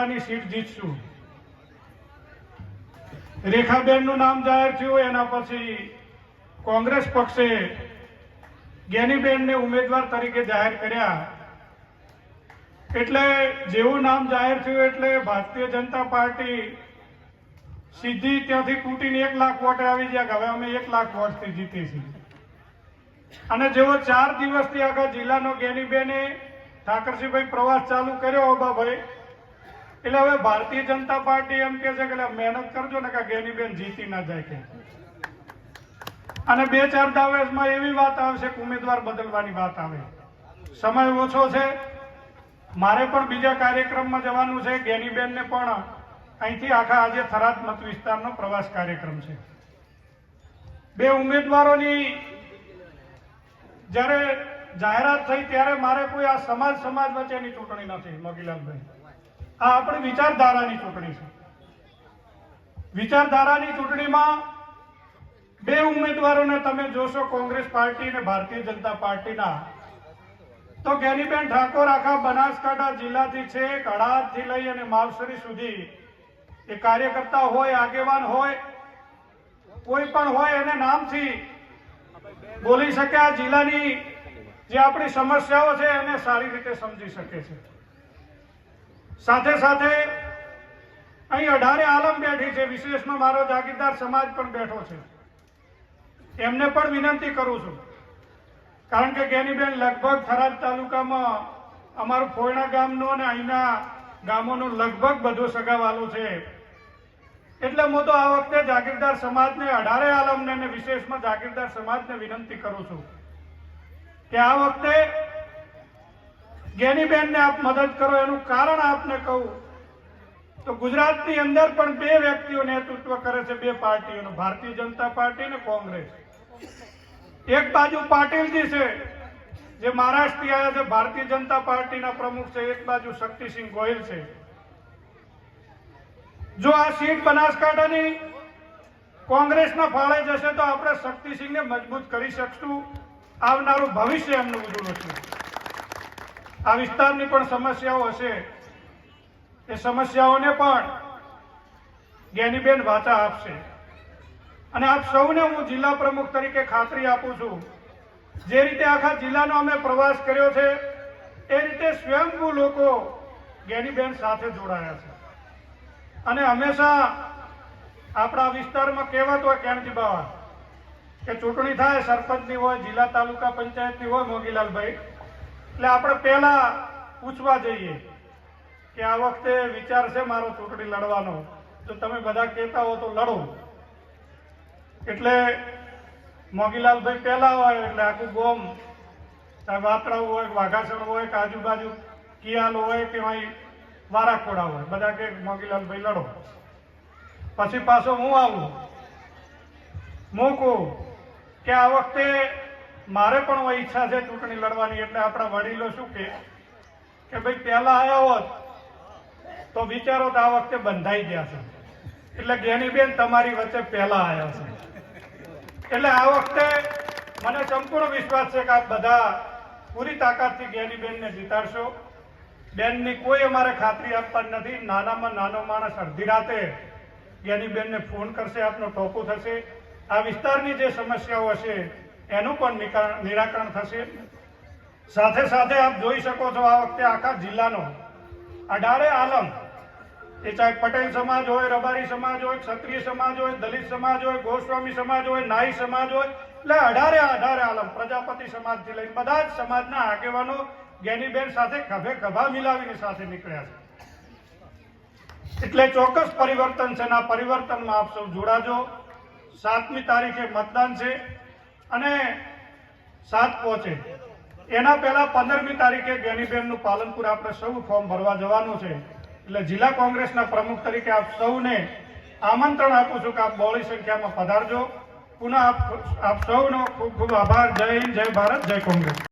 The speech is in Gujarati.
ની સીટ જીતશું। રેખાબેનનું નામ જાહેર થયું, એના પછી કોંગ્રેસ પક્ષે જ્ઞાનીબેનને ઉમેદવાર તરીકે જાહેર કર્યા। એટલે જેવું નામ જાહેર થયું એટલે ભારતીય જનતા પાર્ટી સીધી ત્યાંથી તૂટીને 1 લાખ વોટે આવી ગયા કે હવે અમે 1 લાખ વોટથી જીતી છીએ। અને જેવો 4 દિવસથી આખા જિલ્લાનો જ્ઞાનીબેને ઠાકરસિંહભાઈ પ્રવાસ ચાલુ કર્યો ઓબાભાઈ, એટલે હવે ભારતીય જનતા પાર્ટી એમ કે છે કે મહેનત કરજો ને કે જ્ઞાનીબેન જીતી ના જાય કે, અને 2-4 દાવેસમાં એવી વાત આવશે કે ઉમેદવાર બદલવાની વાત આવે। સમય ઓછો છે, મારે પણ બીજા કાર્યક્રમમાં જવાનું છે, જ્ઞાનીબેનને પણ અહીંથી આખા આજે થરાદ મત વિસ્તારનો પ્રવાસ કાર્યક્રમ છે। 2 ઉમેદવારોની જ્યારે જાહેરાત થઈ ત્યારે મારે કોઈ આ સમાજ વચ્ચેની ચૂંટણી નથી મોગીલાલભાઈ, આ આપણી વિચારધારાની ચૂંટણી છે। વિચારધારાની ચૂંટણીમાં 2 ઉમેદવારોને તમે જોશો, કોંગ્રેસ પાર્ટી અને ભારતીય જનતા પાર્ટીના, તો જ્ઞાનીબેન ઠાકોર આખા બનાસકાંઠા જિલ્લાથી છે, હળાદથી લઈ અને માવસરી સુધી એ કાર્યકર્તા હોય, આગેવાન હોય, કોઈ પણ હોય એને નામથી બોલી શકે, આ જિલ્લાની જે આપણી સમસ્યાઓ છે એને સારી રીતે સમજી શકે છે। સાથે સાથે અહીં 18 આલમ બેઠી છે, વિશેષમાં મારો જાગીરદાર સમાજ પણ બેઠો છે, એમને પણ વિનંતી કરું છું, કારણ કે જ્ઞાનીબેન લગભગ થરાદ તાલુકામાં અમારું ફોયણા ગામનું અને અહીંના ગામોનું લગભગ બધું સગાવાલું છે। એટલે હું તો આ વખતે જાગીરદાર સમાજને, 18 આલમને અને વિશેષમાં જાગીરદાર સમાજને વિનંતી કરું છું કે આ વખતે જ્ઞાનીબેનને આપ મદદ કરો। એનું કારણ આપને કહું તો ગુજરાતની અંદર પણ 2 વ્યક્તિઓ નેતૃત્વ કરે છે, 2 પાર્ટીઓનું, ભારતીય જનતા પાર્ટી અને કોંગ્રેસ। એક બાજુ પાટીલજી છે જે મહારાષ્ટ્રથી આવ્યા છે, ભારતીય જનતા પાર્ટીના પ્રમુખ છે, એક બાજુ શક્તિસિંહ ગોહિલ છે। જો આ સીટ બનાસકાંઠાની કોંગ્રેસના ફાળે જશે તો આપણે શક્તિસિંહને મજબૂત કરી શકશું, આવનારું ભવિષ્ય એમનું ઉજળું છે। આ વિસ્તારની પણ સમસ્યાઓ હશે, એ સમસ્યાઓને પણ જ્ઞાનીબેન વાચા આપશે। અને આપ સૌને હું જિલ્લા પ્રમુખ તરીકે ખાતરી આપું છું, જે રીતે આખા જિલ્લાનો અમે પ્રવાસ કર્યો છે એ રીતે સ્વયંભૂ લોકો જ્ઞાનીબેન સાથે જોડાયા છે। અને હંમેશા આપણા વિસ્તારમાં કહેવત હોય કેણજી બાવા કે ચૂંટણી થાય, સરપંચની હોય, જિલ્લા તાલુકા પંચાયતની હોય મોગીલાલભાઈ, એટલે આપણે પહેલા પૂછવા જઈએ કે આ વખતે વિચાર છે મારો ચૂંટણી લડવાનો, જો તમે બધા કહેતા હો તો લડો। એટલે મોગીલાલભાઈ પહેલા હોય એટલે આખું ગોમ, વાતરાવ હોય, વાઘાસણ હોય કે આજુબાજુ કિયાલ હોય કે અહીં વારાખોડા હોય, બધા કે મોગીલાલભાઈ લડો। પછી પાછો હું આવું, મૂકું કે આ વખતે મારે પણ ઈચ્છા છે ચૂંટણી લડવાની। એટલે આપણા વડીલો શું કે ભાઈ પહેલા આવ્યા હોત તો વિચારો તો આ વખતે બંધાઈ ગયા છે, એટલે જ્ઞાનીબેન તમારી વચ્ચે પહેલા આવ્યા છે। એટલે આ વખતે મને સંપૂર્ણ વિશ્વાસ છે કે આપ બધા પૂરી તાકાતથી જ્ઞાનીબેનને જીતાડશો। બેનની કોઈ અમારે ખાતરી આપવાની નથી, નાનામાં નાનો માણસ અડધી રાતે જ્ઞાનીબેનને ફોન કરશે, આપનો ટોપો થશે, આ વિસ્તારની જે સમસ્યાઓ હશે એનું પણ નિરાકરણ થશે। સાથે સાથે આપ જોઈ શકો છો આ વખતે આખા જિલ્લાનો 18 આલમ, એ ચાહે પટેલ સમાજ હોય, રબારી સમાજ હોય, ક્ષત્રિય સમાજ હોય, દલિત સમાજ હોય, ગોસ્વામી સમાજ હોય, નાઈ સમાજ હોય, એટલે 18 આલમ, પ્રજાપતિ સમાજથી લઈને બધા જ સમાજના આગેવાનો જ્ઞાનીબેન સાથે ખભે ખભા મિલાવીને સાથે નીકળ્યા છે। એટલે ચોક્કસ પરિવર્તન છે, આ પરિવર્તનમાં આપ સૌ જોડાજો। 7મી તારીખે મતદાન છે અને 7 પહોંચે એના પહેલા 15મી તારીખે જ્ઞાનીબેનનું પાલનપુર આપણે સૌ ફોર્મ ભરવા જવાનું છે। એટલે જિલ્લા કોંગ્રેસના પ્રમુખ તરીકે આપ સૌને આમંત્રણ આપું છું કે આપ બહોળી સંખ્યામાં પધારજો। પુનઃ આપ સૌનો ખૂબ ખૂબ આભાર। જય હિન્દ, જય ભારત, જય કોંગ્રેસ।